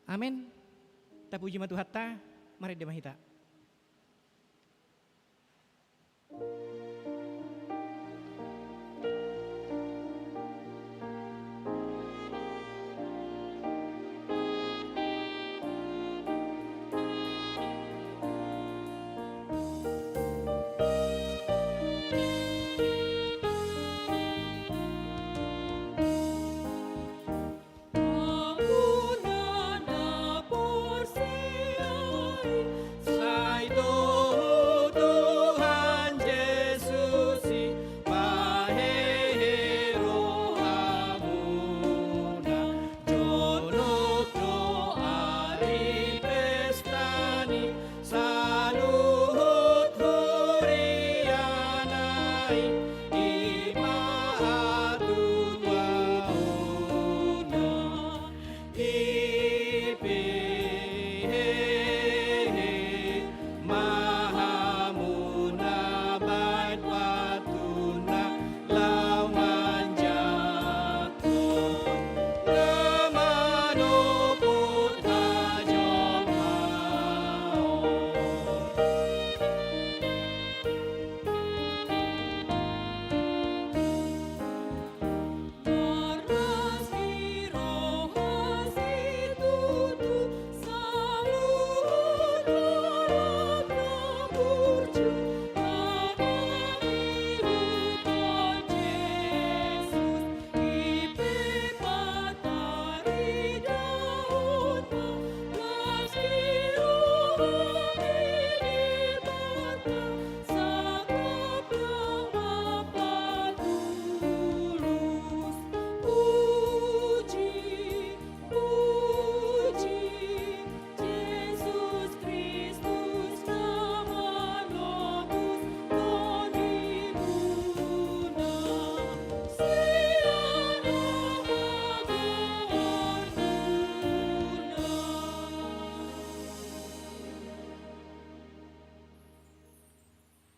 Amin. Tapuji matu hatta, mari demahita.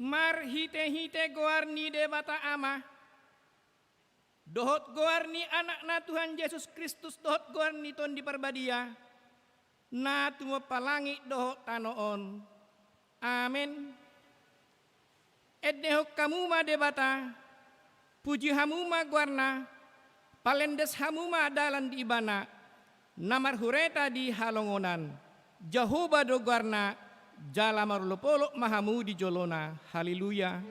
Mar hite-hite goarni debata ama. Dohot goarni anakna Tuhan Yesus Kristus dohot goarni ton di parbadia. Na tumo palangi dohot tanoon. Amin. Edehok kamuma debata. Puji hamuma goarna. Palendes hamuma dalan di ibana. Namar hureta di halongonan. Jehovah do goarna. Jala marulopolo mahamu di jolona. Haleluya.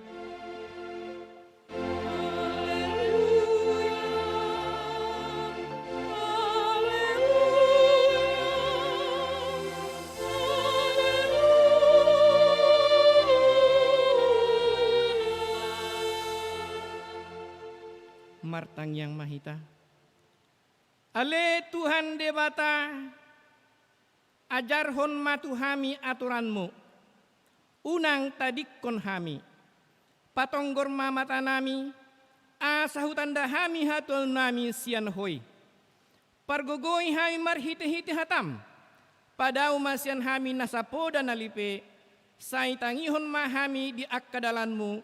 Martang yang mahita. Ale Tuhan debata. Ajarhon matuhami aturanmu, unang tadikkon hami, patonggor mamatanami, asahutan dahami hatul nami sian hoi, pargogoi hami marhite-hite hatam, padau masian hami nasapoda nalipe, sai tangihon mahami di akkadalanmu,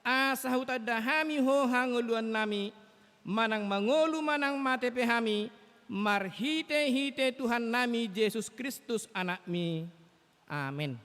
asahutan dahami ho hanguluan nami, manang mangolu manang matepe hami, marhite-hite Tuhan nami Yesus Kristus anakmi. Amin.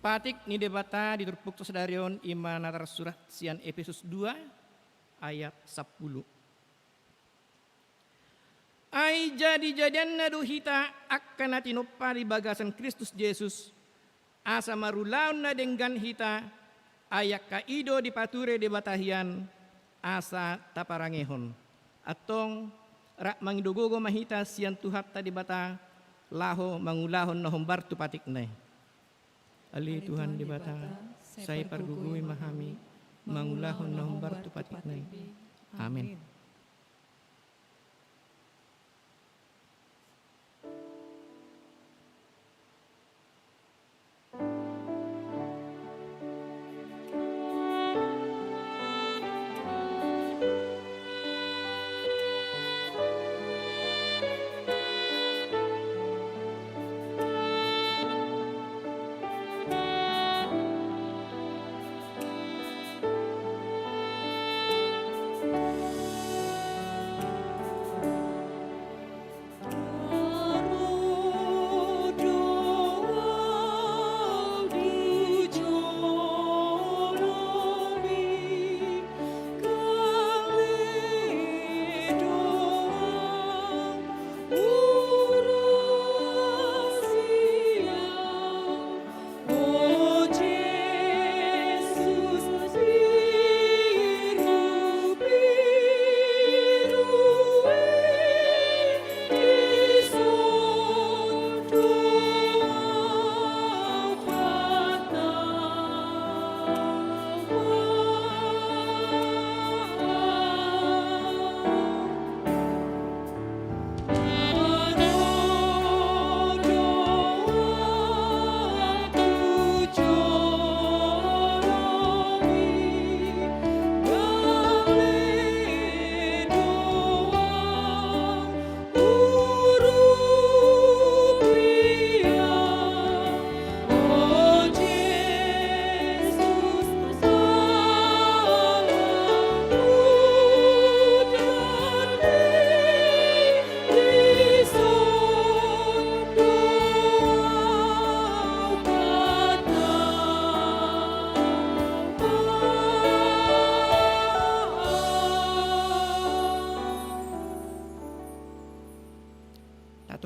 Patik ni debata diturpuk sedarion imanatar surat sian Efesus 2 ayat 10. Ai jadi-jadian nadu hita akan tinoppa di bagasan Kristus Yesus. asa marulaon na denggan hita, ayak kaido di pature di batahian, asa taparangehon. Atong rak mangidogogo mahita sian tuhat tadi bata, laho mangulahon na humbar tu patiknay. Ali Tuhan di bata, saya pergugui mahami, mangulahon na humbar tu patiknay. Amin.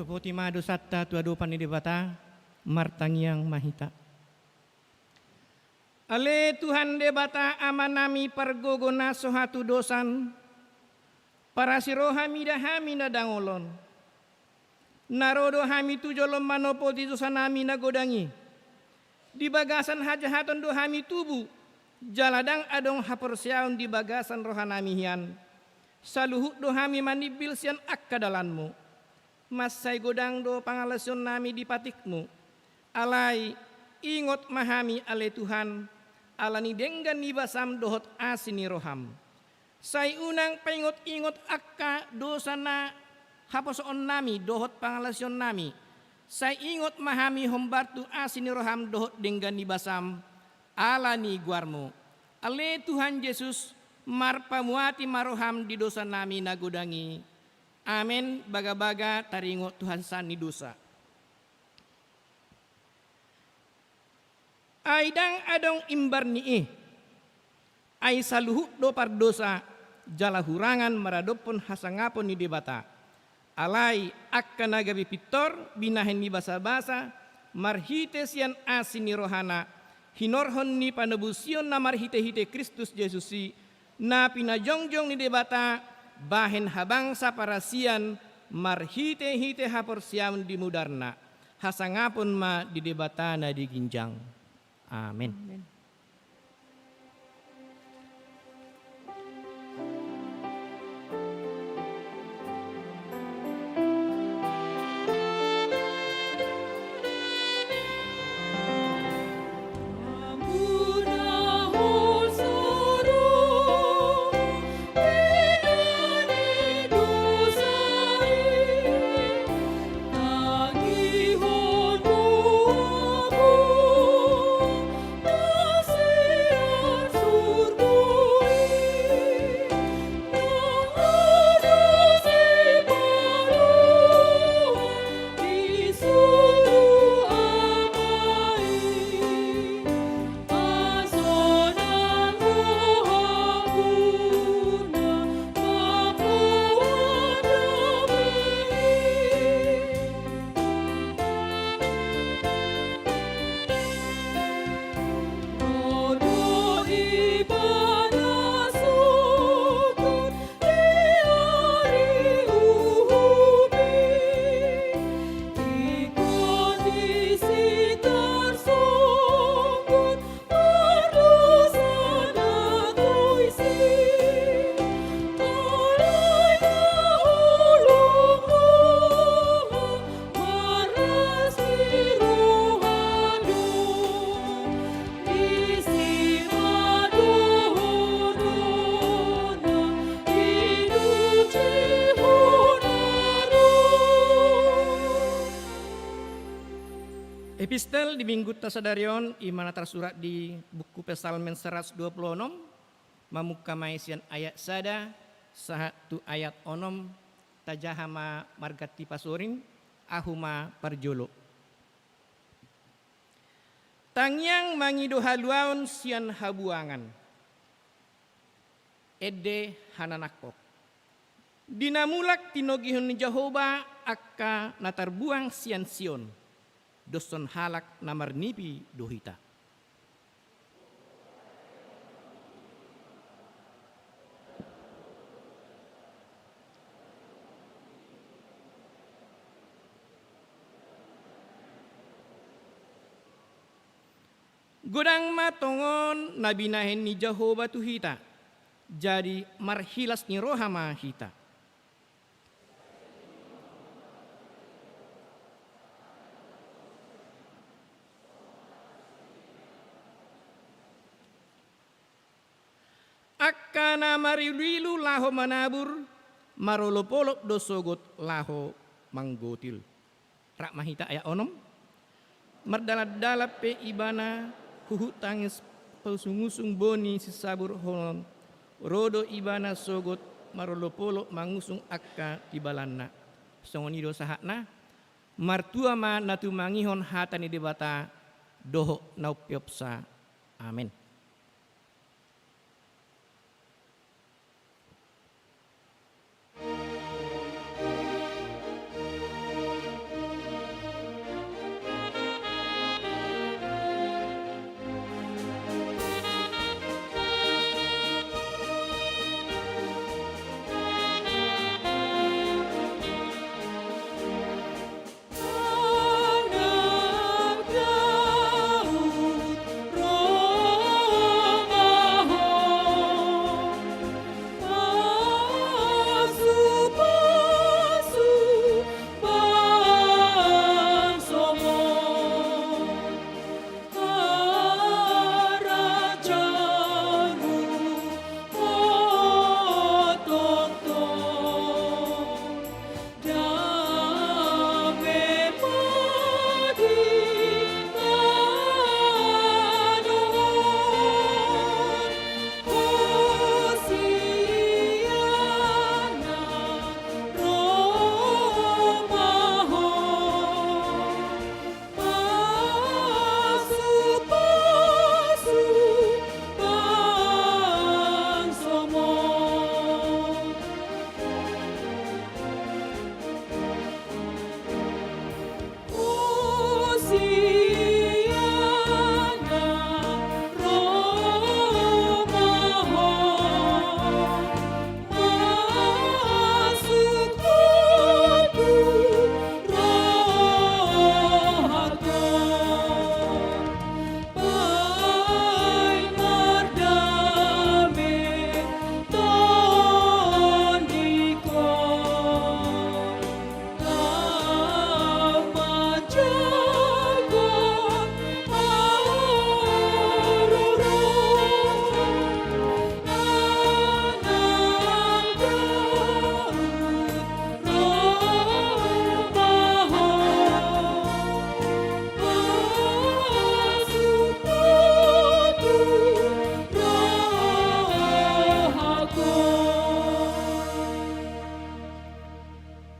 Poti madu satta tuadu pani debata martangiang mahita. Ale Tuhan debata amanami pergogona sohatu dosan para sirohami dahami na dangolon. Narodo hami tujolom manopo di dosanami na godangi. Di bagasan hajahaton do hami tubu jaladang adong haporsiaon di bagasan rohanami hian. Saluhut do hami manibil sian akkadalanmu. Masay godang do pangalasyon nami di patikmu. Alay ingot mahami ale Tuhan, alani denggan ni basam dohot asini roham. Say unang paingot-ingot akka dosa na haposon nami dohot pangalasyon nami. Say ingot mahami hombartu asini roham dohot denggan ni basam alani guarmo. Ale Tuhan Yesus marpamuati maroham di dosa nami nagodangi. Amin, baga-baga taringo Tuhan sani dosa. Aidang adong imbar nii, ay saluhut do pardosa, jala hurangan maradopon hasangapon ni debata. Alay akka nagabi pitor, binahen ni basa-basa, marhite sian asin ni rohana, hinorhon ni panabusion na marhite-hite Kristus Yesusi, na pinajongjong ni debata, bahen habang sa parasian marhite-hite haporsiam di mudarna hasangapon ma di debatana di ginjang. Amin. Amen. Tangi hon mo Kristel di minggu tasadarion imana tersurat di buku Psalmen 126 mamuka maisian ayat sada satu ayat onom tajahama margati pasurin ahuma parjolo. Tangyang mangido haluaon sian habuangan ede hananakok. Dinamulak tinogihon ni Jehovah akka natarbuang sian Sion. Doson halak namar nipi dohita. Godang matongon nabinahin ni Jehovah tuhita. Jadi marhilas ni rohama hita. Akkana mariwilu laho manabur marolopolok dosogot laho manggotil. Rak mahita ayat onom. Merdalap-dalap pe ibana huhu tangis pausungusung boni sisabur holon. Rodo ibana sogot marolopolok mangusung akka tibalanna. Songonido sahakna. Martua ma natu mangihon hatani debata doho naupiopsa. Amin.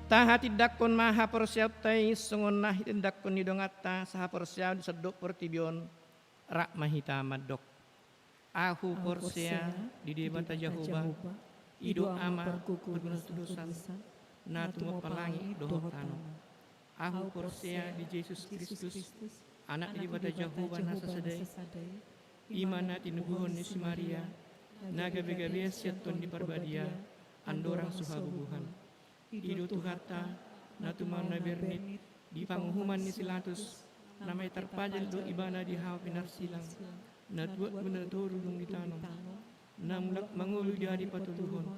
Tahati dakon maha persiap tai songon nah dakon ni dongata saha persiap sedok pertibion rak mahita madok. Ahu porsia di debata Jehovah ido ama berguna tudusan natu pelangi dohotano. Ahu porsia di Yesus Kristus anak di debata Jehovah nasa sedai imana tinubuhon ni si Maria naga begabe siaton di parbadia andorang suhabubuhan. Ido tuhata natuman nabernit di panguhuman ni silatus namay terpajal do ibana di hawa pinar silang natuat benar turudung di tanong namulak mangulu di hari patuluhon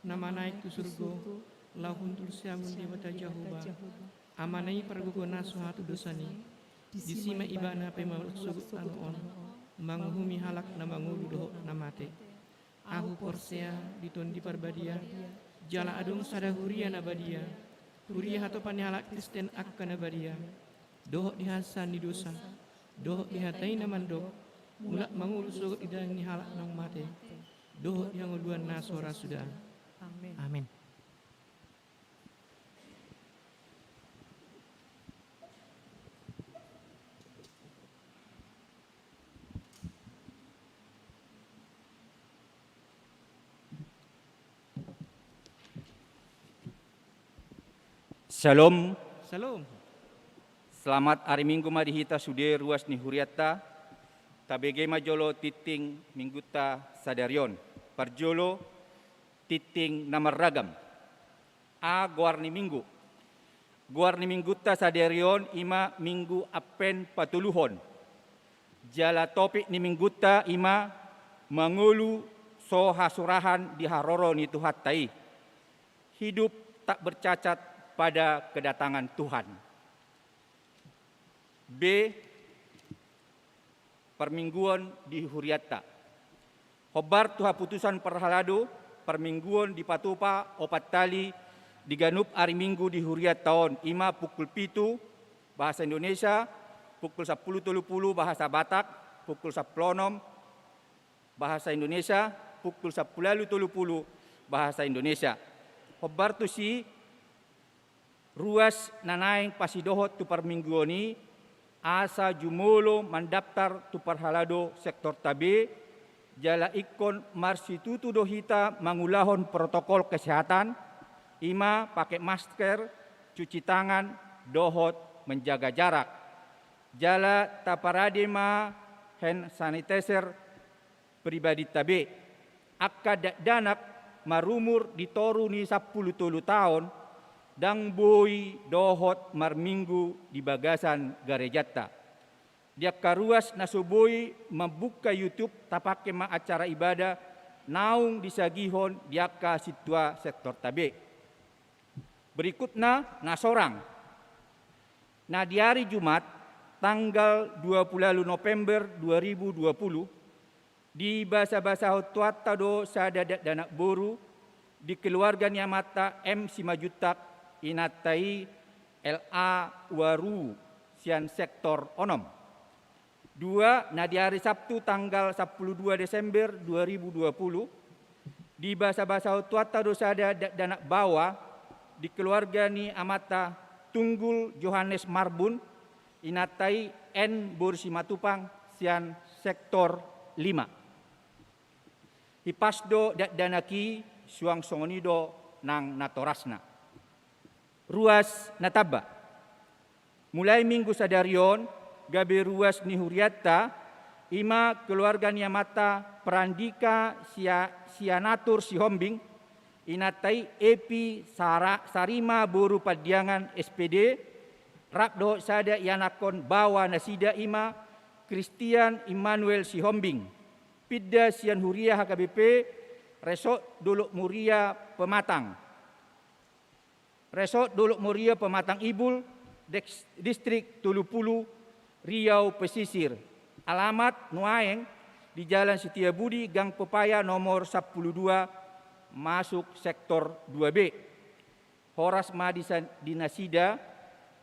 nama naik ke surgo lahun tulsiamun di mata Jehovah amanai pergugona suatu dosani di sima ibana pemaluk sugut anuon manguhumi halak na mangulu doh namate ahu porsea diton di parbadia jala adung sada huria nabadia huria hato panihalak Kristen akka nabadia dohok dihasan di dosa doh dihatai na mandok, mulak manguluso idang ni halak nang mate, doh yang uluan nasora sudah. Amin. Amin. Shalom, Salam. selamat hari Minggu marihita sude ruas ni huriata, tabege majolo titing mingguta sadarion, parjolo titing namar ragam, a guarni mingguta sadarion ima minggu apen patuluhon, jala topik ni mingguta ima mangulu so hasurahan di haroro ni tuhatai, hidup tak bercacat pada kedatangan Tuhan. B. Permingguan di Huriata. Hobar tuha putusan perhalado, permingguan di Patupa, opat tali, diganup hari Minggu di Huriat tahun, ima pukul 7 bahasa Indonesia, pukul 10.30 bahasa Batak, pukul 10 bahasa Indonesia, pukul 10.30 bahasa Indonesia. Hobar tu si ruas nanaing pasidohot tu permingguani asa jumulo mendaftar tu perhalado sektor tabe jala ikon marsitutu dohita mangulahon protokol kesehatan ima pakai masker, cuci tangan, dohot menjaga jarak. Jala taparadema hand sanitizer pribadi tabe. Akka danak marumur ditoru ni 10 tahun dang boy dohot marminggu di bagasan garejata. Dia karuas nasuboy membuka YouTube tapake ma acara ibadah naung disagihon diaka situa sektor tabe. Berikutnya nasorang. Nah di hari Jumat tanggal 20 November 2020 di bahasa-bahasa Hotuata do sadadat danak boru di keluarga Nyamata M Simajutak inatai LA Waru sian sektor onom. 2. Nah di hari Sabtu tanggal 12 Desember 2020 di bahasa-bahasa Hotuata do sadadat danak bawa di keluarga ni amata Tunggul Johannes Marbun inatai N Borsi Matupang sian sektor 5. Hipasdo danaki suang songonido nang natorasna. Ruas nataba. Mulai minggu sadarion gabe ruas ni Huriata ima keluarga ni amata Perandika sianatur si Hombing inatai Epi Sarima Boru Padiangan SPD Rakdo sada yanakon bawa nasida ima Christian Immanuel Sihombing Pidda Sian Huria HKBP Resort Dolok Muria Pematang Resort Dolok Muria Pematang Ibul Distrik Tulupulu Riau Pesisir. Alamat Nuaeng di Jalan Setiabudi Gang Pepaya nomor 12 masuk sektor 2B. Horas Madisan Dinasida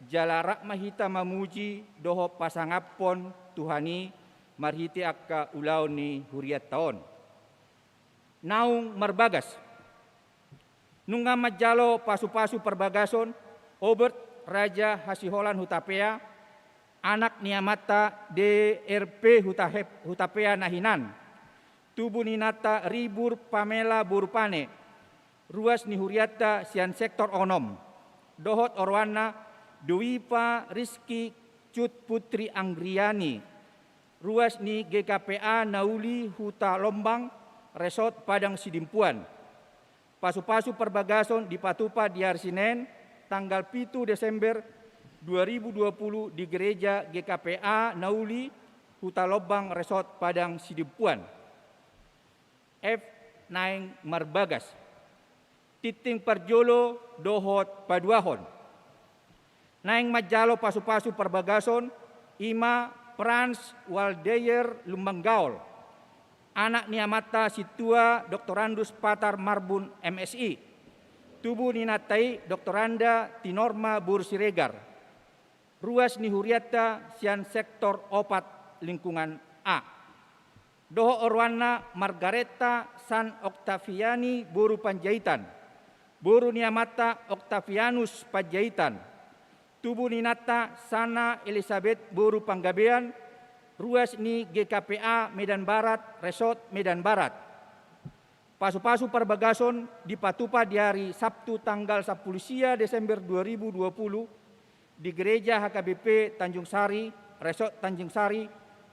Jala Rakmahita Mamuji Doho Pasangapon Tuhani Marhiti Akka Ulau ni Huriat Taon. Naung Marbagas Nunga Majalo Pasu-Pasu Perbagason Obert Raja Hasiholan Hutapea Anak Niamata DRP Hutapea Nahinan Tubuh Ninata Ribur Pamela Burpane Ruas Nihuriata Sian Sektor Onom Dohot Orwana Duipa Rizki Cut Putri Anggriani Ruas ni GKPA Nauli Huta Lombang Resort Padang Sidimpuan Pasu-Pasu Perbagason di Patupa di hari Senin tanggal 7 Desember 2020 di Gereja GKPA Nauli Huta Lobang Resort Padang Sidimpuan. F. Naing Marbagas Titing Parjolo Dohot Paduahon Naing Majalo Pasu-Pasu Perbagason Ima Frans Waldeyer Lumbanggaol Anak Niamata Situa Doktorandus Patar Marbun MSI Tubuh Ninatai Doktoranda Tinorma Bursiregar ruas ni huriata sian sektor opat lingkungan A. Doho Orwana Margareta San Octaviani Boru Panjaitan, Boru Niamata Octavianus Panjaitan, Tubuh Ninata Sana Elizabeth Boru Panggabean, ruas ni GKPA Medan Barat, Resort Medan Barat. Pasu-pasu perbagason di Patupa di hari Sabtu tanggal 10 Desember 2020 di Gereja HKBP Tanjung Sari, Resort Tanjung Sari,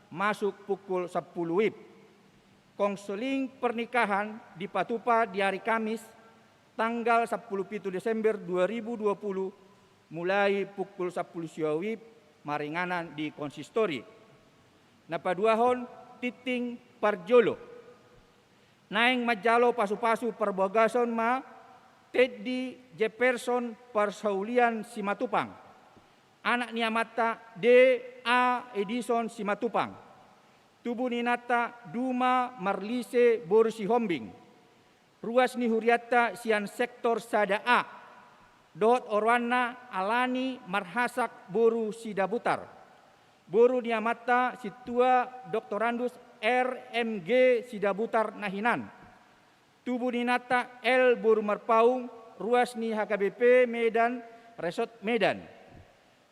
masuk pukul 10 WIB. Konseling pernikahan di Patupa di hari Kamis tanggal 10 Desember 2020 mulai pukul 10 WIB maringanan di konsistori. Napaduahon titing parjolo. Naing majalo pasu-pasu perbagason ma Teddy Jefferson Persaulian Simatupang. Anak niamata D.A. Edison Simatupang. Tubuh ninata Duma Marlise Borusi Hombing. Ruas ni huriata sian sektor Sada A. Dohot Orwana Alani Marhasak Boru Sidabutar. Boru niamata Situa Doktorandus RMG Sidabutar Nahinan. Tubuh ninata L Boru Marpaung. Ruas ni HKBP Medan Resort Medan.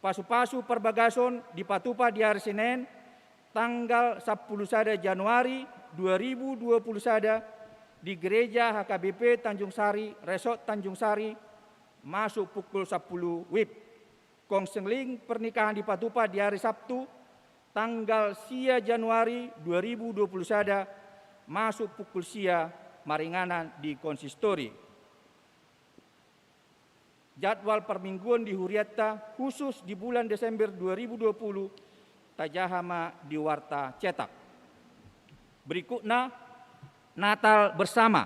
Pasu-pasu perbagason di Patupa di hari Senin tanggal 10 Januari 2021 di Gereja HKBP Tanjung Sari, Resort Tanjung Sari, masuk pukul 10 WIB. Konseling pernikahan di Patupa di hari Sabtu tanggal 10 Januari 2021 masuk pukul sia maringanan di konsistori. Jadwal permingguan di huriata khusus di bulan Desember 2020 tajahama di warta cetak. Berikutnya Natal bersama.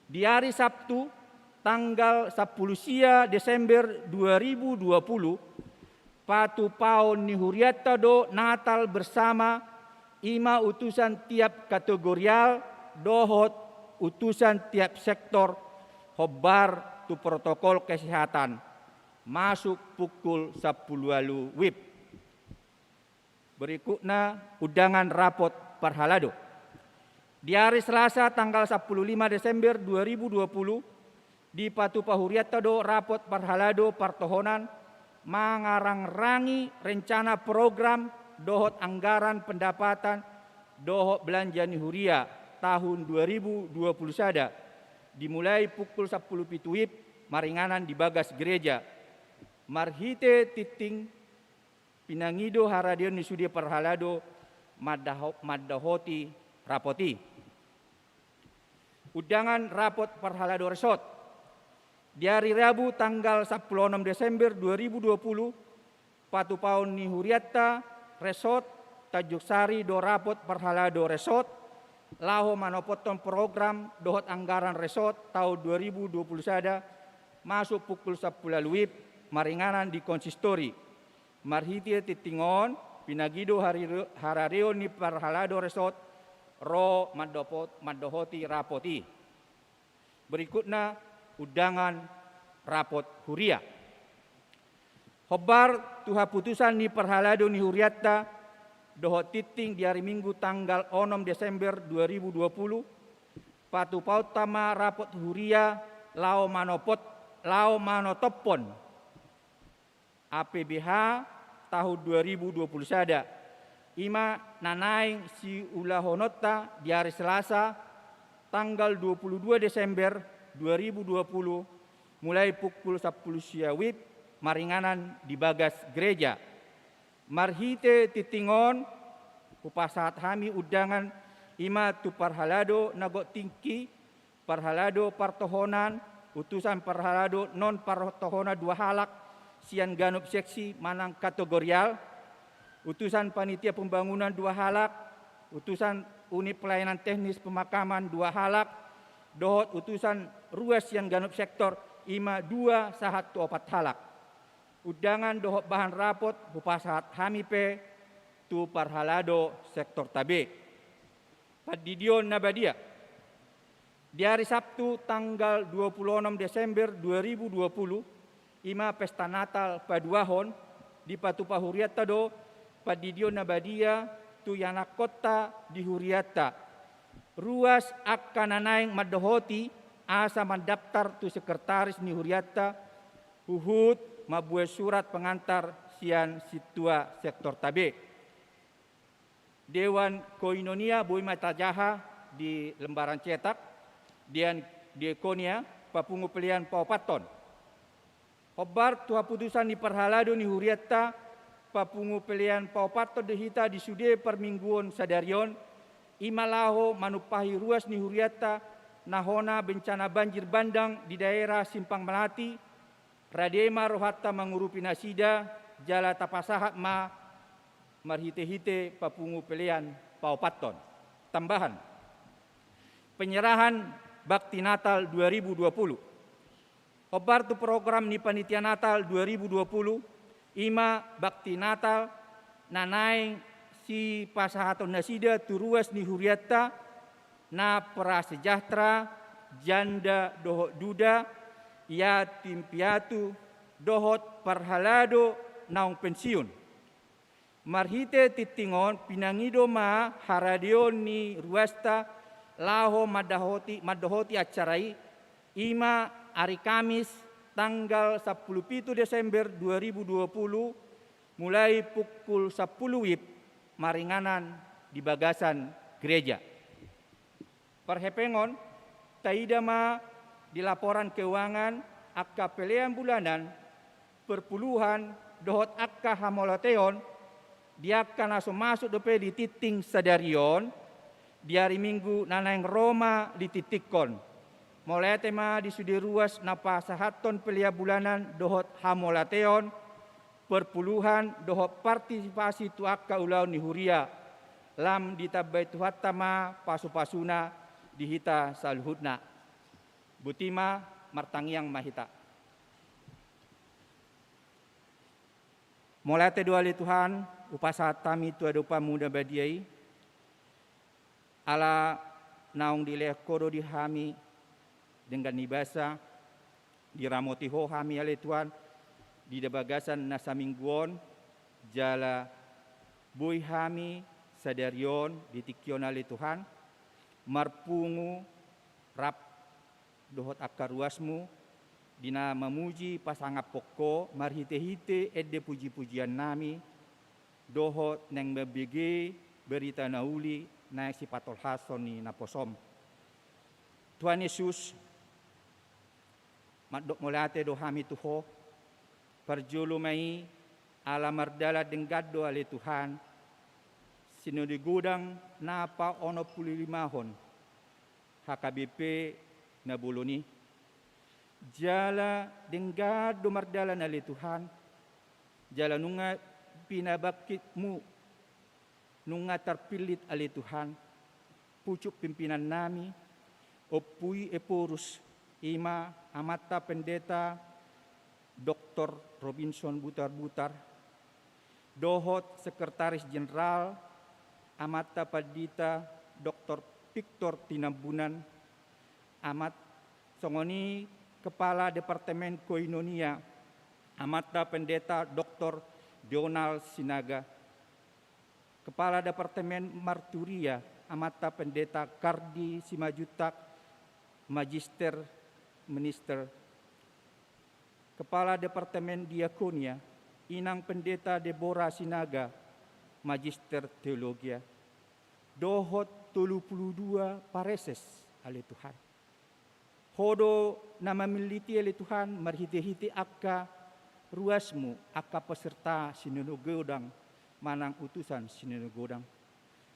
Di hari Sabtu tanggal 10 Desember 2020 Patupaon ni huriata do Natal bersama ima utusan tiap kategorial dohot utusan tiap sektor hobar tu protokol kesehatan masuk pukul 10 WIB. Berikutnya undangan rapot Parhalado. Di hari Selasa tanggal 15 Desember 2020 di Patupa Huriata do rapot Parhalado Partohonan mengarang-rangi rencana program dohot anggaran pendapatan dohot belanja Nihuria tahun 2021 dimulai pukul 10 WIB maringanan di bagas gereja. Marhite titing pinangido haradion ni sudi Parhalado madahoti rapoti. Undangan rapot Parhalado Resort. Di hari Rabu tanggal 16 Desember 2020 Patupaon ni Huriata Resort Tanjung Sari do rapot Parhalado Resort laho manopoton program dohot anggaran resort tahun 2021 masuk pukul 10 WIB maringanan di konsistori. Marhiti titingon pinagido harareo ni Parhalado Resort ro madohoti rapoti. Berikutnya undangan rapot huria. Hobar tuha putusan ni Parhalado ni huriata dohot titing di hari Minggu tanggal 6 Desember 2020 Patupaut tama rapot huria lao manotopon APBH tahun 2021 ima nanaing si ulahonota di hari Selasa tanggal 22 Desember 2020 mulai pukul 10 WIB maringanan di bagas gereja. Marhite titingon upasat hami undangan ima tu Parhalado nagot tingki Parhalado Partohonan utusan Parhalado non Partohona dua halak sian ganup seksi manang kategorial utusan panitia pembangunan dua halak utusan unit pelayanan teknis pemakaman dua halak dohot utusan ruas sian ganup sektor ima dua sahat tu opat halak. Undangan dohot bahan rapot upasat hamipe tu Parhalado sektor tabe. Padidion nabadia. Di hari Sabtu tanggal 26 Desember 2020 ima pesta Natal paduahon di patupa huriata do padidio nabadia tu yana kota di huriata ruas akan nanaing madohoti asa mendaftar tu sekretaris ni huriata uhud mabuat surat pengantar sian situa sektor tabe Dewan Koinonia Bui Matajaha di lembaran cetak dian Diekonia papungu pilihan Paupaton Obar tua putusan di perhalado ni huriata papungu pilihan Paupaton dehita di sude permingguan sadarion imalaho manupahi ruas ni huriata nahona bencana banjir bandang di daerah Simpang Melati Radema rohata mengurupi nasida jala tapasahat marhite-hite papungu pilihan Paupaton. Tambahan penyerahan Bakti Natal 2020 Obar tu program ni panitia Natal 2020 ima Bakti Natal nanaing si pasahaton nasida turuas ni huriata na prasejahtera janda dohot duda yatim piatu dohot parhalado naung pensiun marhite titingon pinangido ma haradion ni ruasta laho madahoti acarai ima hari Kamis tanggal 17 Desember 2020 mulai pukul 10 WIB maringanan di bagasan gereja. Perhepengon taidama di laporan keuangan akka pelean bulanan perpuluhan dohot akka hamolateon dia akan langsung masuk dope di titing sadarion di hari Minggu nanaing Roma di titikon. Mulai tema di sudi ruas napa sahaton pelia bulanan dohot hamolateon perpuluhan dohot partisipasi tuaka ulau ni huria lam ditabai tuhatama pasu-pasuna dihita salhutna butima martangiang mahita mulai te doa li Tuhan upasatami tu adopa muda badiai ala naung dileh kodo dihami dengan nibasa diramoti ho hami ale Tuhan di debagasan nasa mingguon jala bui hami sadarion ditikyon ale Tuhan marpungu rap dohot akar ruasmu dina memuji pasangap pokko marhite-hite edde puji-pujian nami dohot neng bebege berita nauli naik si patol hason ni naposom Tuhan Yesus madok molate do hami tuho parjulu mai ala mardala denggado ale Tuhan sino di gudang napa ono 15 hon HKBP nabuloni jala denggado mardala ale Tuhan jala nunga pinabakitmu nunga terpilit ale Tuhan pucuk pimpinan nami opui eporus ima amata pendeta Dr. Robinson Butar-Butar dohot sekretaris jenderal amata padita Dr. Victor Tinambunan amat songoni kepala Departemen Koinonia amata pendeta Dr. Donald Sinaga kepala Departemen Marturia amata pendeta Kardi Simajutak Magister Minister Kepala Departemen Diakonia Inang Pendeta Deborah Sinaga Magister Teologia dohot 32 pareses ale Tuhan hodo nama militi ale Tuhan marhite-hite akka ruasmu akka peserta sinonogodang manang utusan sinonogodang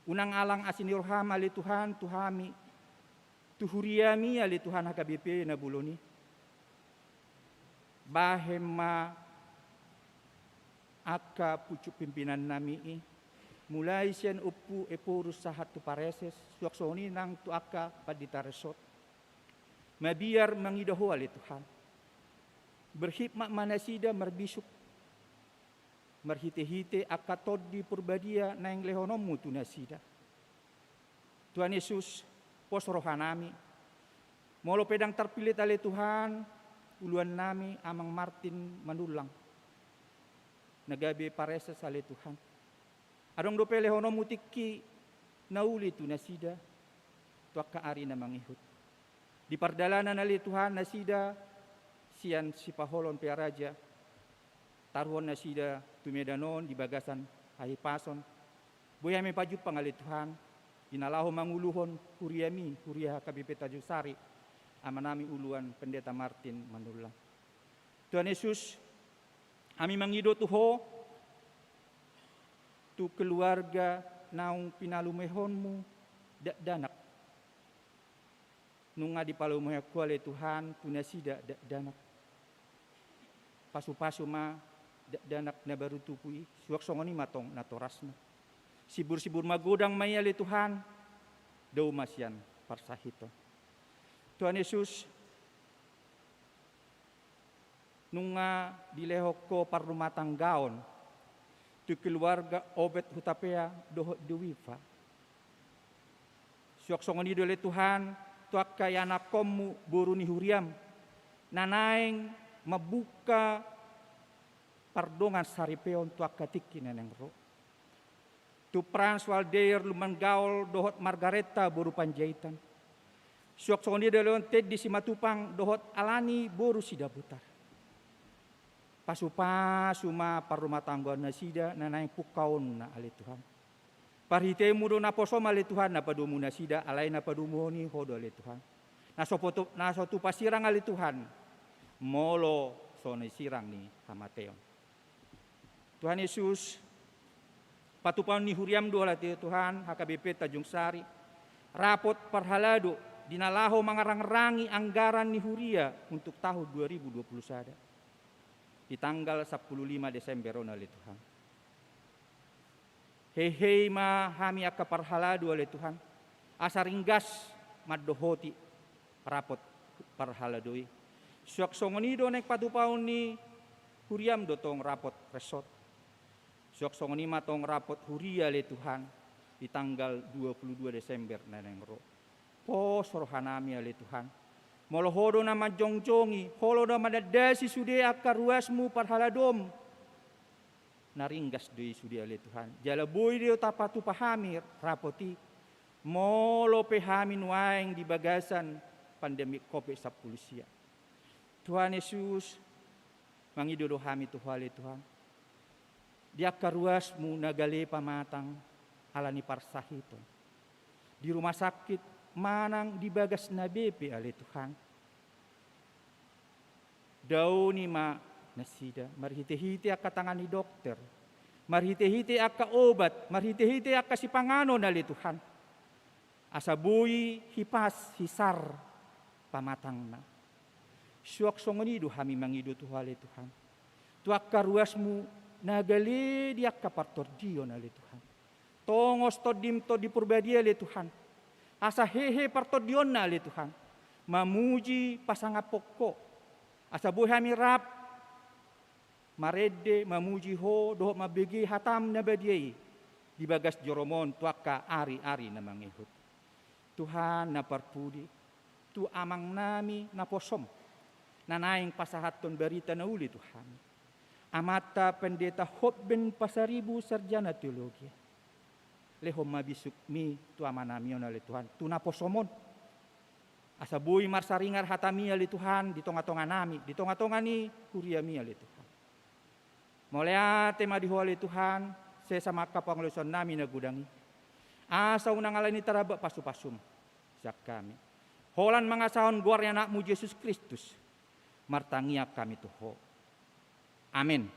unang alang asinirham ale Tuhan tuhami tuhuriami ali Tuhan HKBP nabuloni bahema akka pucuk pimpinan nami mulai sian upu epurus sahat tu pareses suaksoni nang tu akka padita resort mabiar mangidaho ali Tuhan berhikmat manasida marbisuk marhite-hite akka toddi purbadia nang lehonomu tu nasida Tuhan Yesus pos rohanami molo pedang terpilih ale Tuhan uluan nami amang Martin Manulang nagabi paresa sa Tuhan. Adong do pele hono mutiki nauli tu nasida tuak kaari na mangihut. Di pardalanan na Tuhan nasida sian si paholon pe raja taruhon nasida tumedanon di bagasan ahipason. Buya mi paju pangali Tuhan inalaho manguluhon huria kabipeta Jusari amanami uluan pendeta Martin Mandulang. Tuhan Yesus, kami mangido tuho tu keluarga naung pinalumehonmu danak. Nunga di palumeh kuale Tuhan tunasida danak. Pasu-pasu ma danak na baru tupui suak songoni matong natorasna. Sibur-sibur magodang mayali Tuhan dau masyan parsahito. Tuhan Yesus, nunga dilehok ko parumatang gaon tu keluarga obet hutapea dohot duwifa. Suak songoni dole Tuhan tuak kaya nakommu buru ni huriam nanaing mabuka pardongan saripeon tuak katiki neneng ro. Tu Frans Waldeyer luman gaol dohot Margareta buru panjaitan. Suak songoni dole ted di simatupang dohot alani buru sidabutar. Pasupa suma parumah tangga nasida nanaing pukaon na ali Tuhan. Parhite mudo na posoma ali Tuhan na padumu nasida alay na padumu ni hodo ali Tuhan. Naso tu pasirang ali Tuhan. Molo so sirang ni hamateon. Tuhan Yesus patupaon ni huriam do ala Tuhan HKBP Tanjung Sari. Rapot parhalado dinalaho mangarang-rangi anggaran ni huria untuk tahun 2021. Di tanggal 15 Desember oleh Tuhan. Hei ma hami akka parhalado oleh Tuhan. Asaringgas madohoti rapot parhaladoi. Suak songonido nek patupaon ni huriam dotong rapot resort. Suak songoni matong rapot huria oleh Tuhan di tanggal 22 Desember nanengro. Pos rohanami oleh Tuhan. Molohodo na majongjongi, holo na madadasi sude akka ruasmu parhaladom. Naringgas doi sude ale Tuhan. Jala boy dio tapatu pahami rapoti. Molo pehamin waing di bagasan pandemi COVID-19. Tuhan Yesus mangidodo hami Tuhan ale Tuhan. Di akka ruasmu nagale pamatang alani parsahito. Di rumah sakit manang dibagas na BP ali Tuhan. Daw ni ma nasida, marhite-hite akka tangani dokter, marhite-hite akka obat, marhite-hite akka si pangano ali Tuhan. Asabuyi hipas hisar pamatang na. Suak songonido hami mangido Tuhan ali Tuhan. Tuak karuasmu nagali di akka partordion ali Tuhan. Tongos todim to di purbadia ali Tuhan. Asa hehe partodion na ali Tuhan. Mamuji pasangapokko. Asa buhay hami rap. Marede mamuji ho doh mabegi hatam na badiay. Di bagas joromon tuaka ari-ari na mangihut. Tuhan na parpudi. Tu amang nami na posom. Nanaing pasahaton berita na uli Tuhan. Amata pendeta Hotben Pasaribu sarjana teologi. Lehom mabisuk mi tu amanami oleh Tuhan. Tu naposomon. Asabuy marsaringar hatami oleh Tuhan di tonga-tonga nami, di tonga-tonga ni kuriami oleh Tuhan. Mulai tema di oleh Tuhan, saya sama kapangluson nami na gudangi. Asa unang alani taraba pasu-pasum sak kami. Holan mangasahon guarya nakmu Yesus Kristus. Martangia kami tuho. Amin.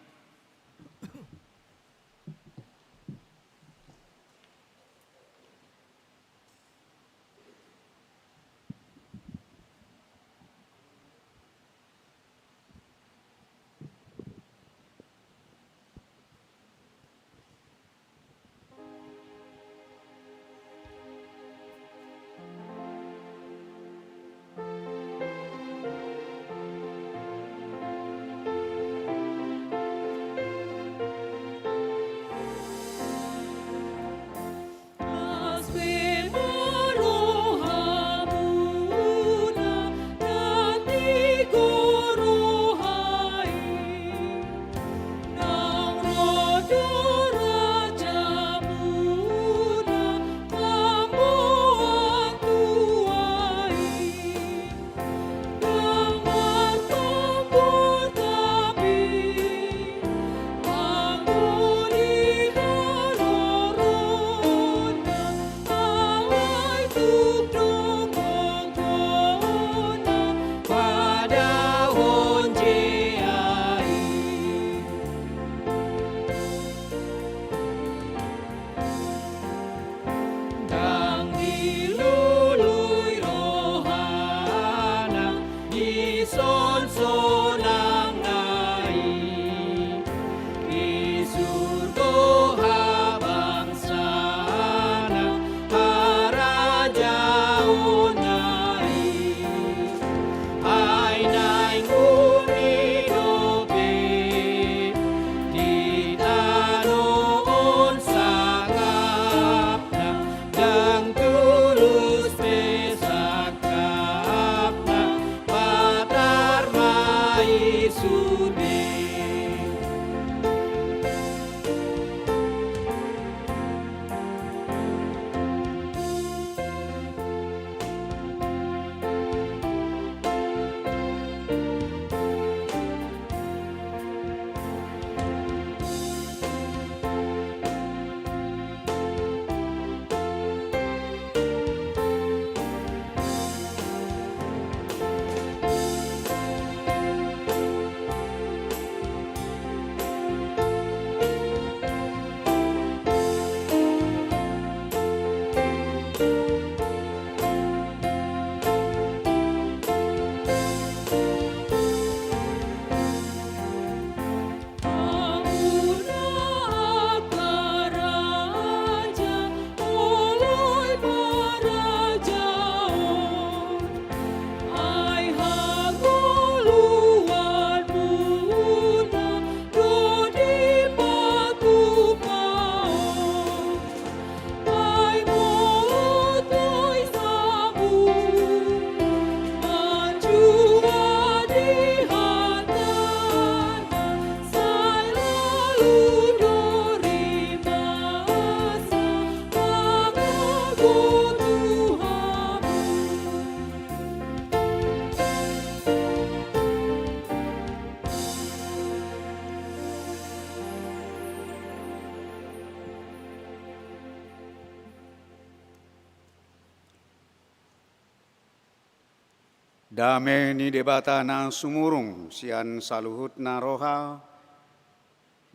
Dame ni debata na sumurung sian saluhut na roha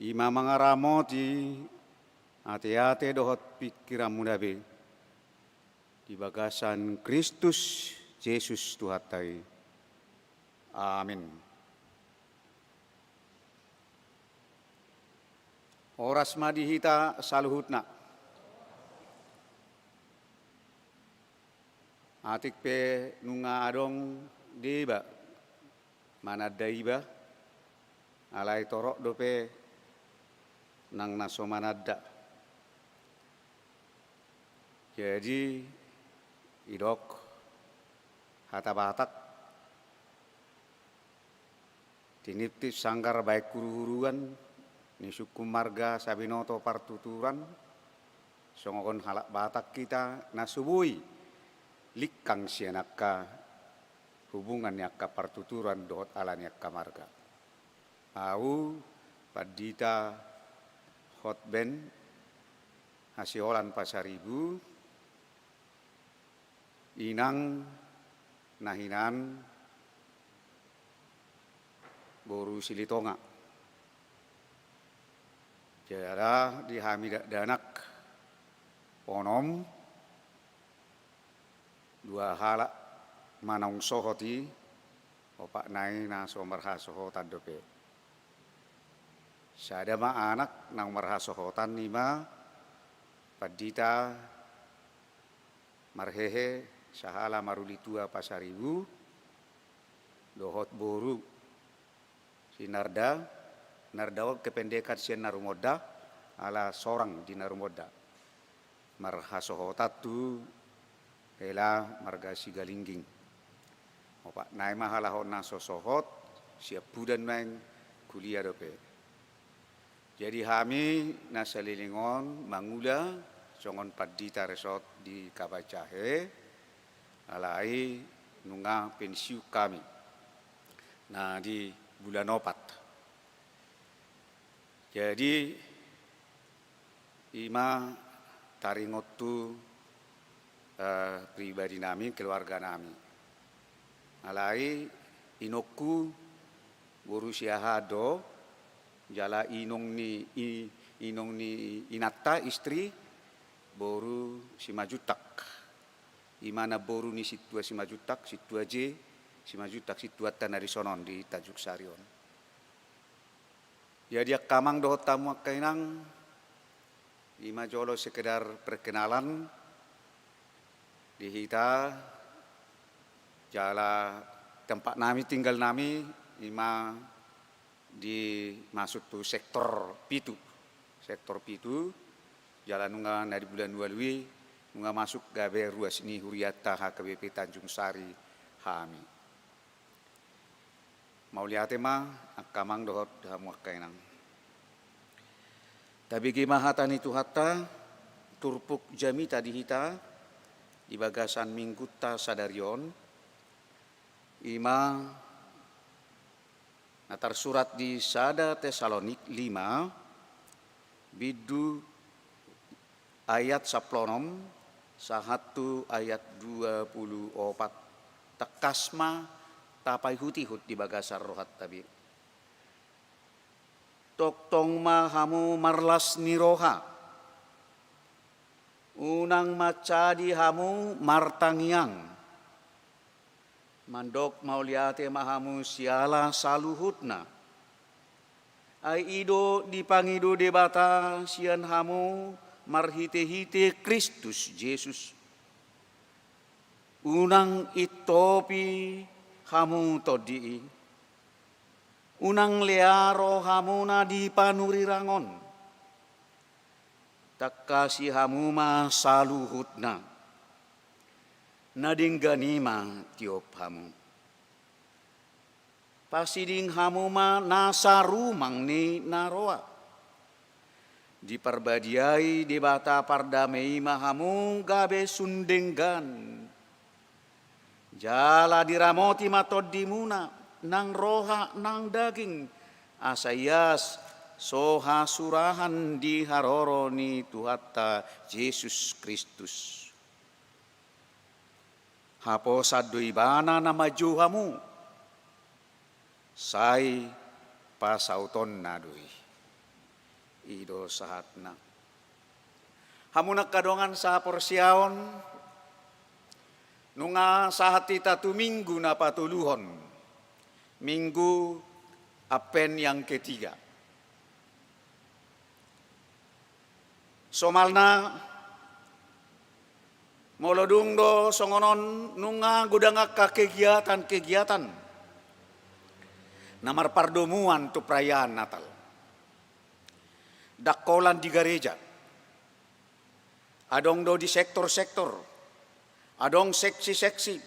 ima mangaramoti ate-ate dohot pikiran mudabe di bagasan Kristus Yesus Tuhatai. Amin. Oras madihita saluhutna. Atik pe nunga adong deba manada iba alai torok dope nang naso manada. Jadi idok hata batak tiniptip sanggar baik kuru-huruan ni suku marga sabinoto partuturan songokon halak batak kita nasubui likang sianaka hubungan yakka partuturan dohot alan yakka marga. Au padita hotben hasiolan pasaribu inang nahinan boru silitonga. Jara di hamidak danak onom dua halak manong sohoti opak nai na somerha sohotan dope. Sadama anak nang merha sohotan nima padita marhehe sahala marulitua pasaribu dohot boru sinarda nardawa kependekan sian narumoda ala sorang di narumoda marha sohotatu hela marga sigalingging. Opak nai mahala hona sosohot siap budan main kuliah dope. Jadi kami nasalilingon mangula songon padita resort di Kabacahe alai nunga pensiu kami. Nah di bulan opat. Jadi ima taringotu pribadi nami, keluarga nami. Alai inoku borusia hado jala inong ni inatta istri boru simajutak. Imana boru ni situa simajutak, situa je simajutak situa tanari sonon di Tajuk Sarion. Ya dia kamang dohot tamu kainang ima jolo sekedar perkenalan di hita jala tempat nami tinggal nami ima di masuk tu sektor pitu jalan nunga dari bulan 2 lui nunga masuk gabe ruas ni huriata HKBP Tanjung Sari hami mau lihat ma akamang dohot hamu kainang tapi gimana itu hatta turpuk jami tadi hita di bagasan mingguta sadarion ima natar surat di Sada Tesalonik 5 bidu ayat saplonom sahatu ayat 24 tekasma tapai hutihut di bagasar rohat tabi toktong mahamu marlas niroha unang macadi hamu martangiang mandok mauliate mahamu siala saluhutna ai ido dipangido debata sian hamu marhite-hite Kristus Yesus unang itopi hamu todii unang learo hamuna di panuri rangon tak kasih hamuma saluhutna nading ganima tiop hamu pasiding hamuma nasarumang ni naroa diperbadiai debata pardamei mahamu gabe sundenggan jala diramoti matodimuna nang roha nang daging asayas soha surahan di haroroni Tuhatta Yesus Kristus. Haposad do ibana na majuhamu. Sai pasauton na doi. Ido sahatna. Hamunak kadongan sa porsiaon. Nunga sahati tatu minggu na patuluhon. Minggu apen yang ketiga. Somalna molodung do songonon nunga gudangak ka kegiatan-kegiatan. Namar pardomuan tu perayaan Natal. Dakolan di gereja. Adong do di sektor-sektor. Adong seksi-seksi.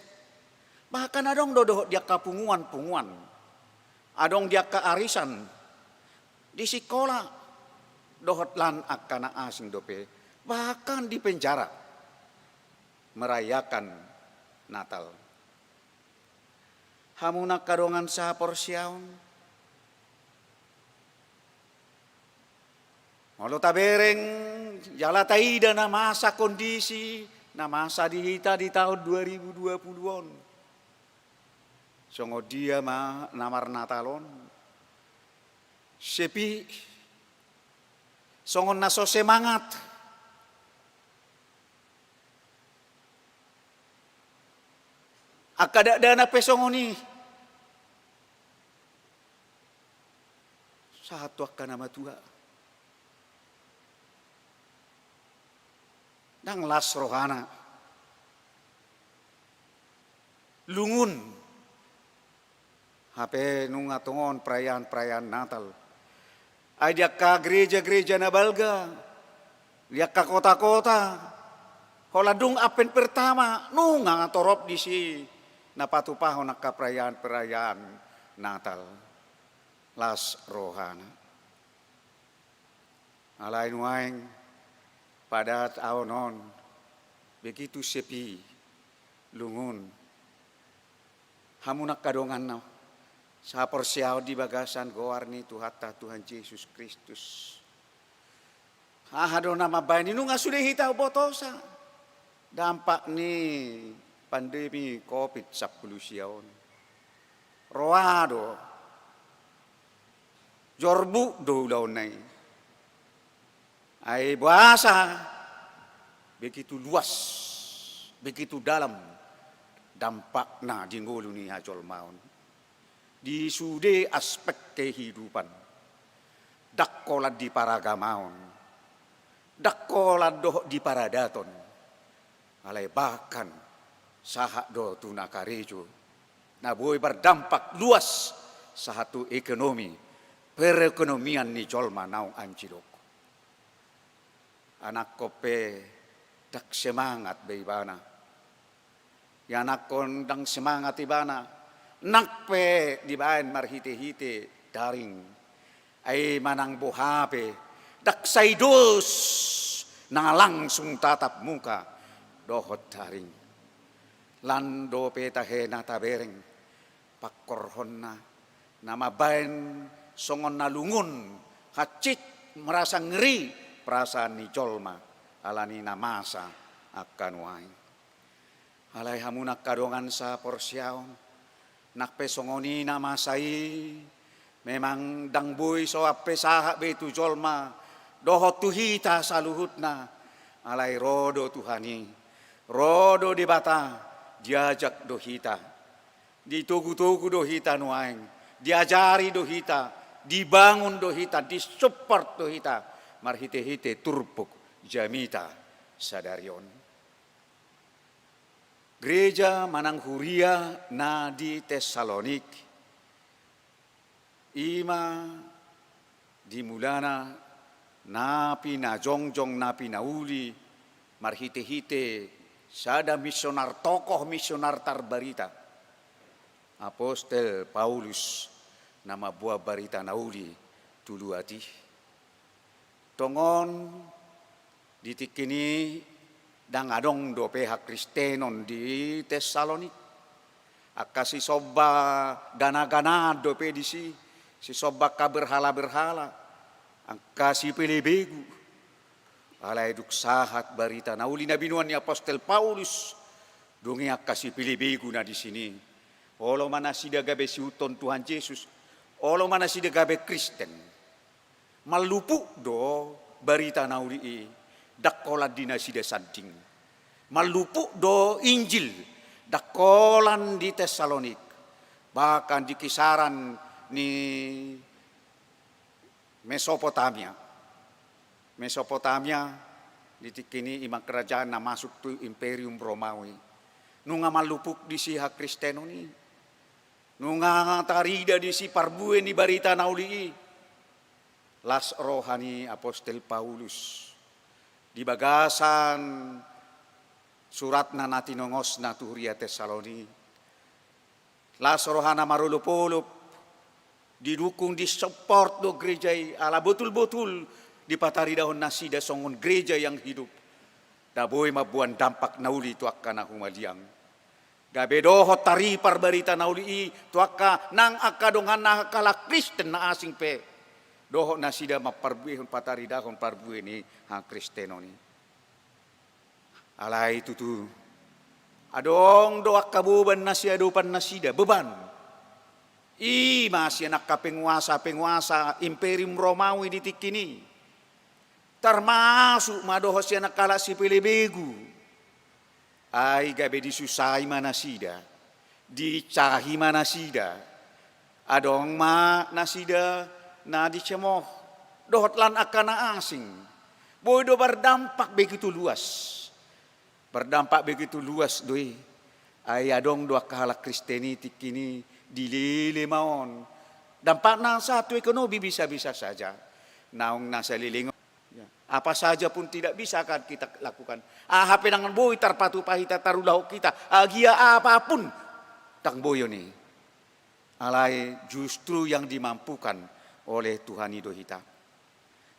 Bahkan adong do dia kapunguan-punguan. Adong dia ke arisan. Di sekolah. Dohot lan akana asing dope. Bahkan di penjara. Merayakan Natal. Hamunak kadongan sa porsiaon. Molo tabereng jala taida na masa kondisi na masa dihita di tahun 2020-on. Songo dia namar Natalon. Sepi songon naso semangat. Akada dana pesongoni. Satu akan nama Tuhan. Nang las rohana. Lungun. Hape nung atongon perayaan-perayaan Natal. Ay dia ka gereja-gereja na balga. Dia ka kota-kota. Holadung apen pertama. Nung nga torop di si napatupahon na kaperayaan-perayaan Natal. Las rohana. Alain waing pada tahun non begitu sepi lungun. Hamunak kadongan na sa porsiaw di bagasan goarni tuhata Tuhan Yesus Kristus. Ahado na mabayan nung nga sudah hitaw botosa. Dampak ni pandemi COVID-19 siyaon. Roado. Jorbu do launay. Ay bahasa begitu luas, begitu dalam dampak na jinggolo ni Hajol Maun. Di sude aspek kehidupan. Dakkolad di paragamaon. Dakkolad do di paradaton. Alay bahkan sahak do tunakarejo. Nabuhay berdampak luas sa hatu ekonomi. Perekonomian ni Jolma naung ancidok. Anak kope dak semangat beibana. Ya anak kondang semangat ibana. Nakpe di bahan marhite-hite daring. Ay manang buhape. Dak saidos na langsung tatap muka. Dohot daring. Lando petahe na tabereng. Pakorhon na. Namabayan songon nalungun. Hacit merasa ngeri. Perasaan ni Jolma alani namasa akan wain. Alay hamunak kadongan sa porsiaon. Nakpe songoni namasai. Memang dangboy so ape saha betu Jolma. Dohot tuhita saluhut na. Alay rodo Tuhani. Rodo di bata. Diajak dohita. Ditugu-tugu dohita nuaing. Diajari dohita. Dibangun dohita. Disupport dohita. Marhite-hite turbuk jamita sadarion. Gereja manang huria na di Tesalonik. Ima di mulana napi na jongjong napi na uli. Marhite-hite sada misionar tokoh misionar tarbarita. Apostel Paulus nama buah barita nauli tuluati. Tongon ditikini dang adong do pihak Kristenon di Tesalonik. Akasi soba gana-gana do pedisi si soba ka berhala-berhala. Angkasi pelebegu. Alay duk sahat barita nauli na binuan ni Apostel Paulus Dungi kasih pilih begu na di sini. Olo mana sida gabe siuton Tuhan Yesus. Olo mana sida gabe Kristen. Malupuk do berita nauli dakola dina sida santing. Malupuk do Injil dakolan di Tesalonik. Bahkan di kisaran ni Mesopotamia. Mesopotamia di kini imang kerajaan na masuk tu Imperium Romawi. Nunga malupuk di siha Kristeno ni. Nunga tarida di si parbue ni barita nauli. Las rohani Apostel Paulus. Di bagasan surat na natinongos na tuhuria Tesaloni. Las rohana marulupulup. Didukung, disupport do gereja ala betul-betul di patari dahon nasida songon gereja yang hidup. Daboy mabuan dampak nauli tu akka na humaliang. Gabe doho tari parbarita nauli tu akka nang akka dongan na kala Kristen na asing pe. Doho nasida maparbuihon patari dahon parbuih ni ha Kristeno ni. Alay itu tu. Adong doak kabuban nasida dupan nasida beban. Masih anak penguasa Imperium Romawi di tikini. Termasuk madoho si anak kala si pilibegu. Ay gabe disusai mana sida. Dicahi mana sida. Adong ma nasida na dicemoh. Dohot lan akan asing. Bodo berdampak begitu luas. Berdampak begitu luas doi. Ay adong doa kahala Kristeni tikini. Dilili maon. Dampak na satu ekonomi bisa-bisa saja. Naung nasa lilingon. Apa saja pun tidak bisa akan kita lakukan. HP nangan boy tarpatu pahita tarulah kita. Agia apapun. Tang boyo ni. Alai justru yang dimampukan oleh Tuhan Ido Hita.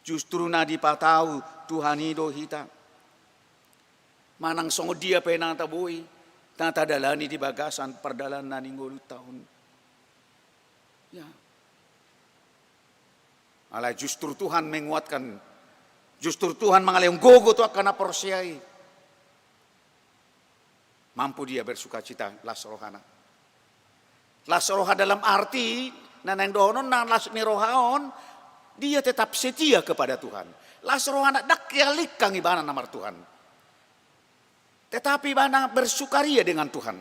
Justru na dipatau Tuhan Ido Hita. Manang songo dia penang taboy. Tata dalani di bagasan perdalanan ninggulu tahun. Ya. Alai justru Tuhan menguatkan, justru Tuhan mengalihkan gogo tu akan aporsiai. Mampu dia bersuka cita las rohana. Las roha dalam arti nanang donon nang las mirohaon dia tetap setia kepada Tuhan. Las rohana dak yalikang ibana namar Tuhan. Tetapi bana bersukaria dengan Tuhan.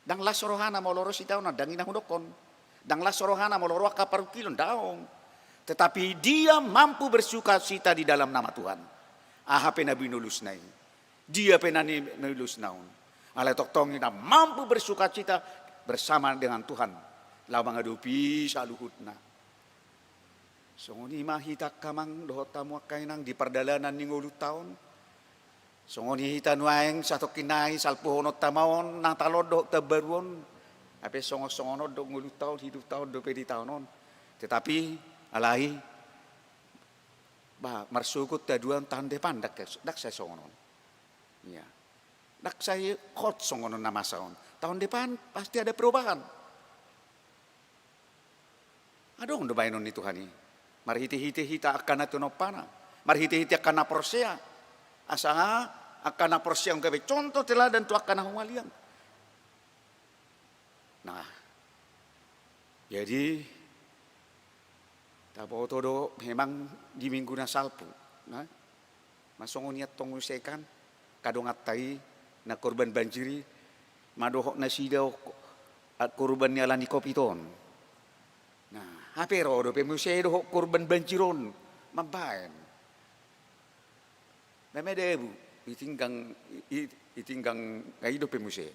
Dang las rohana mau loros itauna dang inang udokon. Dang las rohana mau loro kaparukilon daong. Tetapi dia mampu bersuka cita di dalam nama Tuhan. Aha pena binulus nai. Dia pena nulus naun. Ale toktong ina mampu bersuka cita bersama dengan Tuhan. Lawang adupi saluhutna. Songoni mahita kamang dohota muakainang di perdalanan ningulu tahun. Songoni hita nuaeng satu kinai salpuhonot tamawon nang talodok tabaruon. Ape songo-songono do ngulu tahun hidup tahun do pedi tahunon. Tetapi alai bah marsukut taduan tahun depan dak saya songonon. Ya. Dak saya kot songonon nama saon. Tahun depan pasti ada perubahan. Adong do bainon ni Tuhan ni. Marhiti-hiti hita akan atunopana. Marhiti-hiti akan aporsea. Asa akan aporsea nggabe contoh teladan tu akan humaliang. Nah, jadi tapo todo memang di minggu na salpu, nah, masongoniat tongusekan kadongat tai na korban banjiri, madohok na sidaw at korban niya lani kopiton. Nah, pero do pemusedo korban banjiron, mabayan. Namedebu itinggang ngaido pemuse,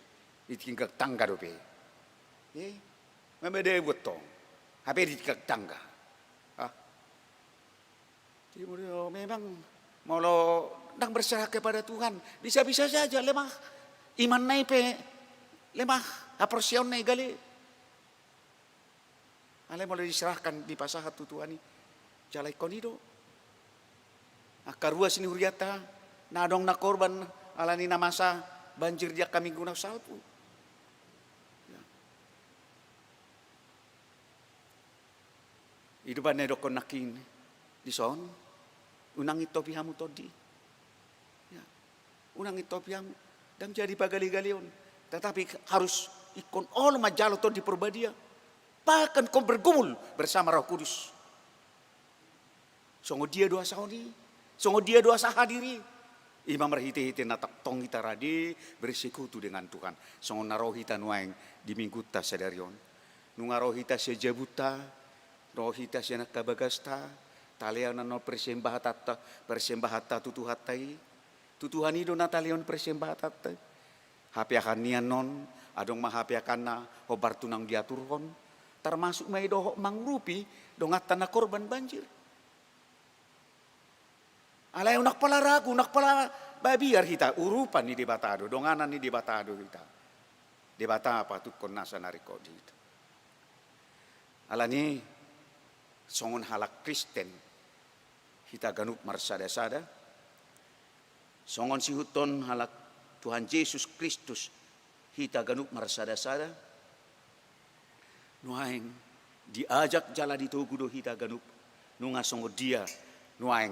itinggang tangga do pe. Memede butong, hape di tangga. Memang mau nang berserah kepada Tuhan, bisa-bisa saja lemah iman naipe, lemah aporsion nai gali. Ale mulai diserahkan di pasahat Tuhan ni, jalai konido. Akarua sini huriata, nadong na korban alani na masa banjir dia kami guna salpu. Hidupan nedokon nakin di son unang ito pihamu todi ya unang ito pihamu dan jadi pagali-galion. Tetapi harus ikon all majalo to di perbadia. Bahkan kau bergumul bersama Roh Kudus. Songo dia doa sauni, songo dia doa sahadiri. Imam merhiti-hiti natak tong kita radi bersekutu dengan Tuhan. Songo narohita nuaing di minggu ta sadarion. Nungarohita sejabuta, rohita senak kabagasta, talian no persembahata tutuhatai. Tutuhan itu natalion persembahata. Hapiakan nian non, adong mahapiakan na hobar tunang diaturhon. Termasuk may dohok mangrupi dongat tanah korban banjir. Alay unak pala ragu, unak pala babiar kita urupan ni debatado, donganan ni debatado kita. Debata apa tu konasa nariko dito. Alani songon halak Kristen kita ganup marsada-sada. Songon sihuton halak Tuhan Yesus Kristus kita ganup marsada-sada. Nuaing diajak jala ditugudo hita ganup nunga songo dia nuaing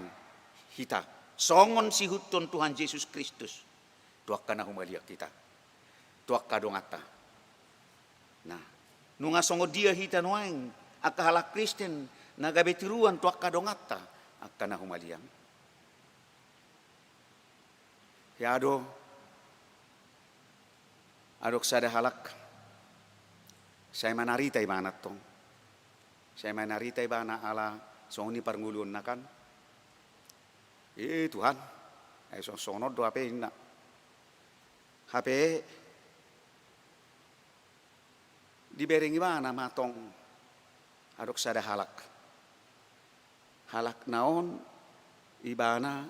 hita songon si huton Tuhan Yesus Kristus tuak kana humalia kita tuak kadongata. Nah nunga songo dia hita nuaing akahala Kristen nagabetiruan tuak kadongata akana humaliang yado adok sada halak. Saya manarita ibana tong. Saya manarita ibana ala song ni parngulun na kan. Tuhan. Ay sonod do HP na. HP dibering ibana matong adok sada halak. Halak naon ibana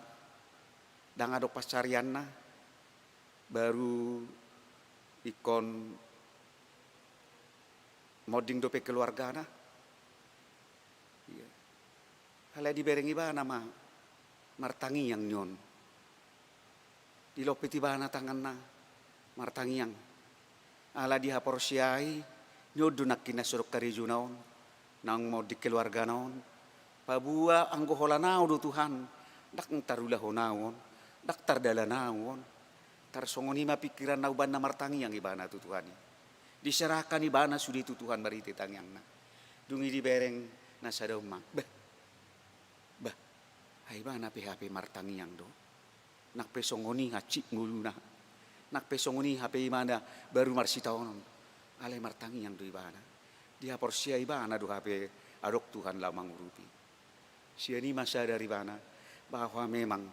dang adok pasarian na baru ikon moding dope keluarga na. Iya. Halai dibereng iba nama martangi yang nyon. Dilopet iba na tangan na martangi yang. Ala dihaporsiai nyodo nak kinasurok kariju naon. Nang modik keluarga naon. Pabua anggohola nao do Tuhan. Dak tarulah naon. Dak tardala naon. Tarsongoni pikiran nauban na martangi yang iba na tu Tuhan. Diserahkan ibana sudi tu Tuhan bariti tangyang na. Dungi dibereng na sa doma. Bah. Ay ba na PHP martangi yang do. Nakpesongoni hacik ngulu na. Nakpesongoni HP imana baru marsitaonon. Alay martangi yang do ibana. Dia porsia ibana do HP adok Tuhan lamang urupi. Siya ni masadar ibana bahwa memang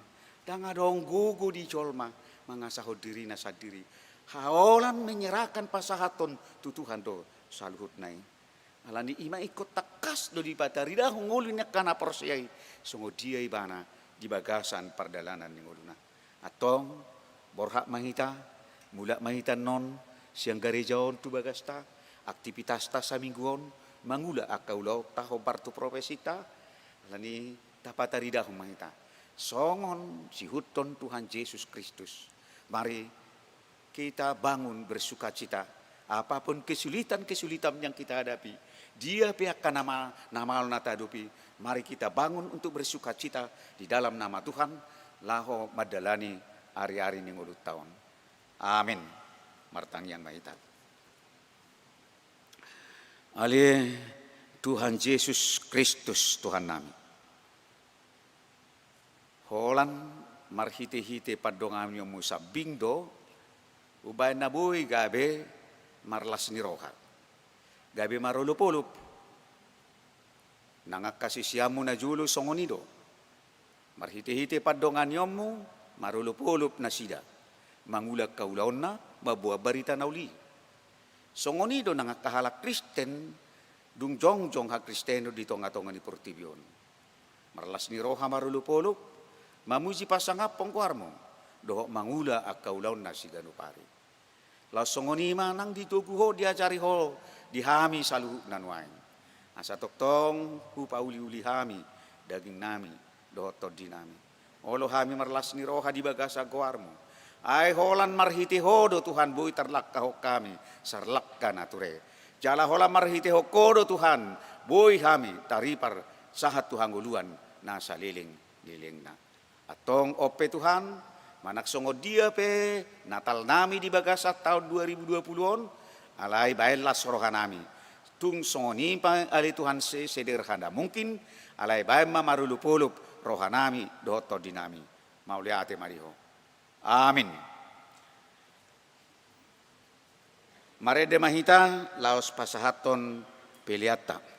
danga dong gugu di colma mangasahod diri na sa diri. Haolan menyerahkan pasahaton tu Tuhan do saluhut nai. Alani ima ikut takas do di patarida ngulunya kana porsiai. Songo dia ibana di bagasan pardalanan ni nguluna. Atong borhak mahita mula mahita non siang garejaon tu bagasta aktivitas ta sa mingguon mangula akaulau taho partu profesita. Alani tapatarida mahita. Songon sihuton Tuhan Yesus Kristus. Mari kita bangun bersuka cita. Apapun kesulitan-kesulitan yang kita hadapi. Dia pihak nama nata hadapi. Mari kita bangun untuk bersuka cita di dalam nama Tuhan. Laho madalani hari-hari ni ngulut tahun. Amin. Martang yang mahita. Ali Tuhan Yesus Kristus Tuhan nami. Holan marhite-hite padongam yung musa bingdo. Ubay na buhay gabi marlas ni roha. Gabi marulup-ulup. Nangakasisyamu na julo songonido. Marhite-hite padongan yomu marulup-ulup na sida. Mangulag kaulaon na mabuha barita na uli. Songonido nangakahalak Kristen dung jong ha Kristeno dito nga tongan ni Portibyon. Marlas ni roha marulup-ulup. Mamuji pasangapong kuarmo. Dohok mangula ak kaulaon na si ganupari. Lasongoni manang dituguho diajari ho dihami saluhuk nanwain. Asa toktong hupa uli-uli hami daging nami dohot todi nami. Olo hami marlas ni roha di bagasa goarmo. Ay holan marhiti hodo Tuhan bui terlak kahok kami sarlak nature. Jala holan marhiti ho kodo Tuhan bui hami taripar sahat Tuhan guluan nasa liling na. Atong ope Tuhan Manaksongo dia pe Natal nami di bagasat tahun 2020 alai baelas rohanami. Tung songo nimpa ali Tuhan sederhana mungkin alai bae marulupulup rohanami doto dinami. Mauliate mariho. Amin. Marede mahita laos pasahaton peliata.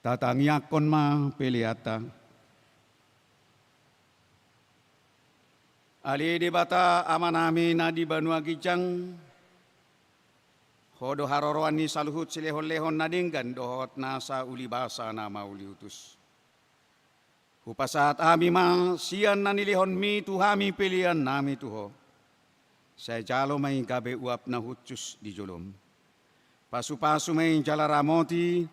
Tatangiakon ma peliata. Ali di bata amanami na di Banua Gijang. Hodo haroroan ni saluhut silehon-lehon nadinggan dohot nasa uli basa na mauli utus. Hupasaat ami ma sian na nilihon mi tuhami pilihan nami tuho. Saya jalo may gabe uap na hutsus di jolom. Pasu-pasu may jalaramoti.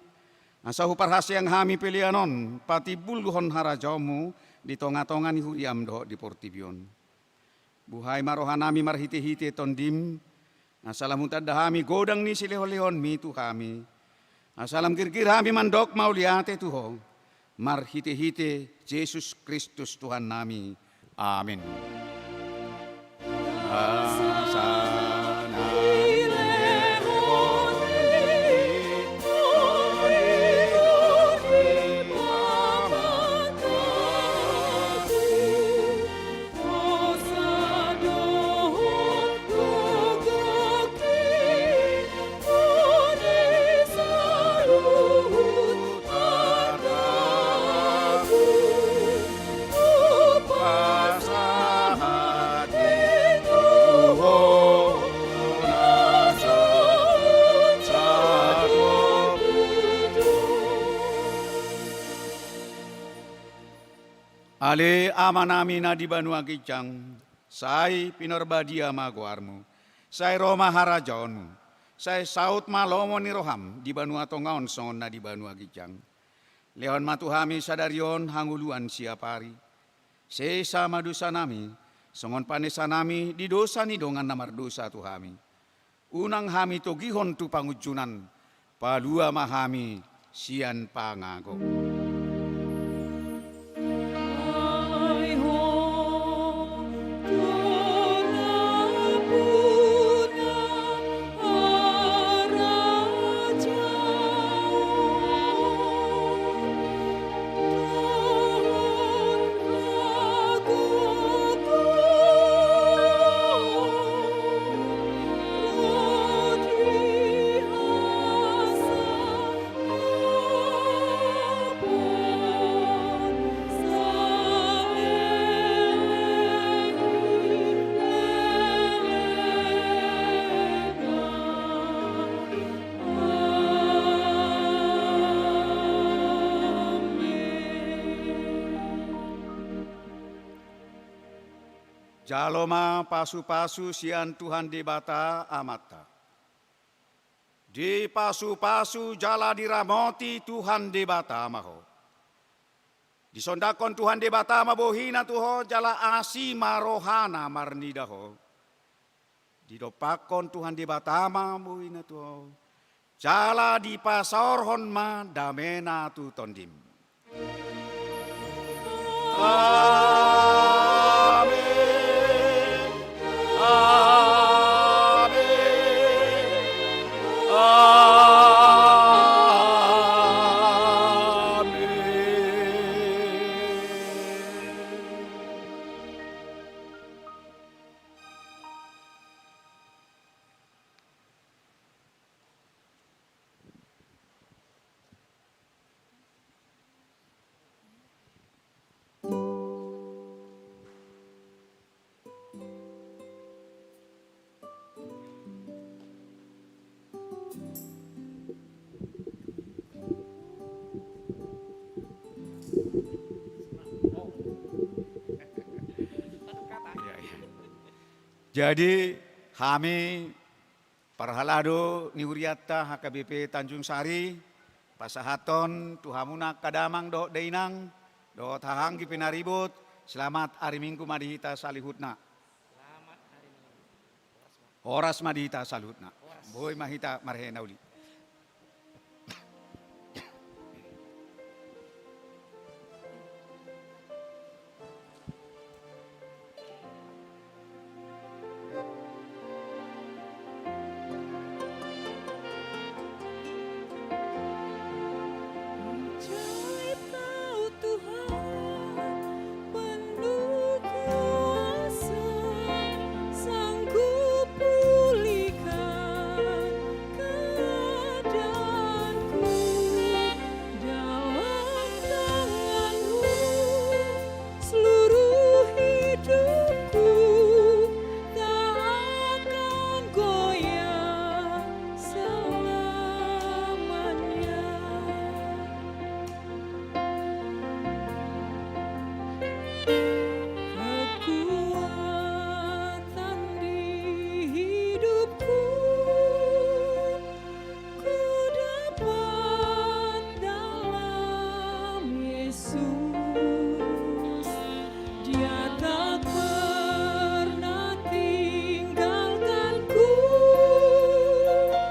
Asa huparhasi ang hami pilihanon, pati bulguhon harajamu di tonga-tonga ni huiam do di Portibion. Buhay marohan nami marhiti-hiti tondim, asalam huntad dahami godang ni silehon-lehon mi tu kami. Asalam kirkir hami mandok mauliate tuho, marhiti-hiti Yesus Kristus Tuhan nami. Amin. Ale amanami na di banua gijang, sai pinorbadia maguarmu, sai Roma harajaonmu, sai saut malomo ni roham di banua tongaon songon na di banua gijang. Leon matuhami sadarion hanguluan siapari, sesa madusa nami, songon panesa nami di dosa ni dongan namar dosa tuhami. Unang hami togihon tu pangujunan, palua mahami sian pangago. Jaloma pasu-pasu sian Tuhan di bata amata. Di pasu-pasu jala diramoti Tuhan di bata maho. Disondakon Tuhan di bata mabohina tuho jala asi marohana marnidaho. Didopakon Tuhan di bata mabohina tuho. Jala di pasorhon ma damena tu tondim. Amin. Jadi kami parhalado niuriatta HKBP Tanjung Sari pasahaton tuhamuna kadamang do deinang do tahanggi pinaribut selamat hari Minggu madihita salihutna. Horas madihita salihutna. Boy mahita marhe nauli.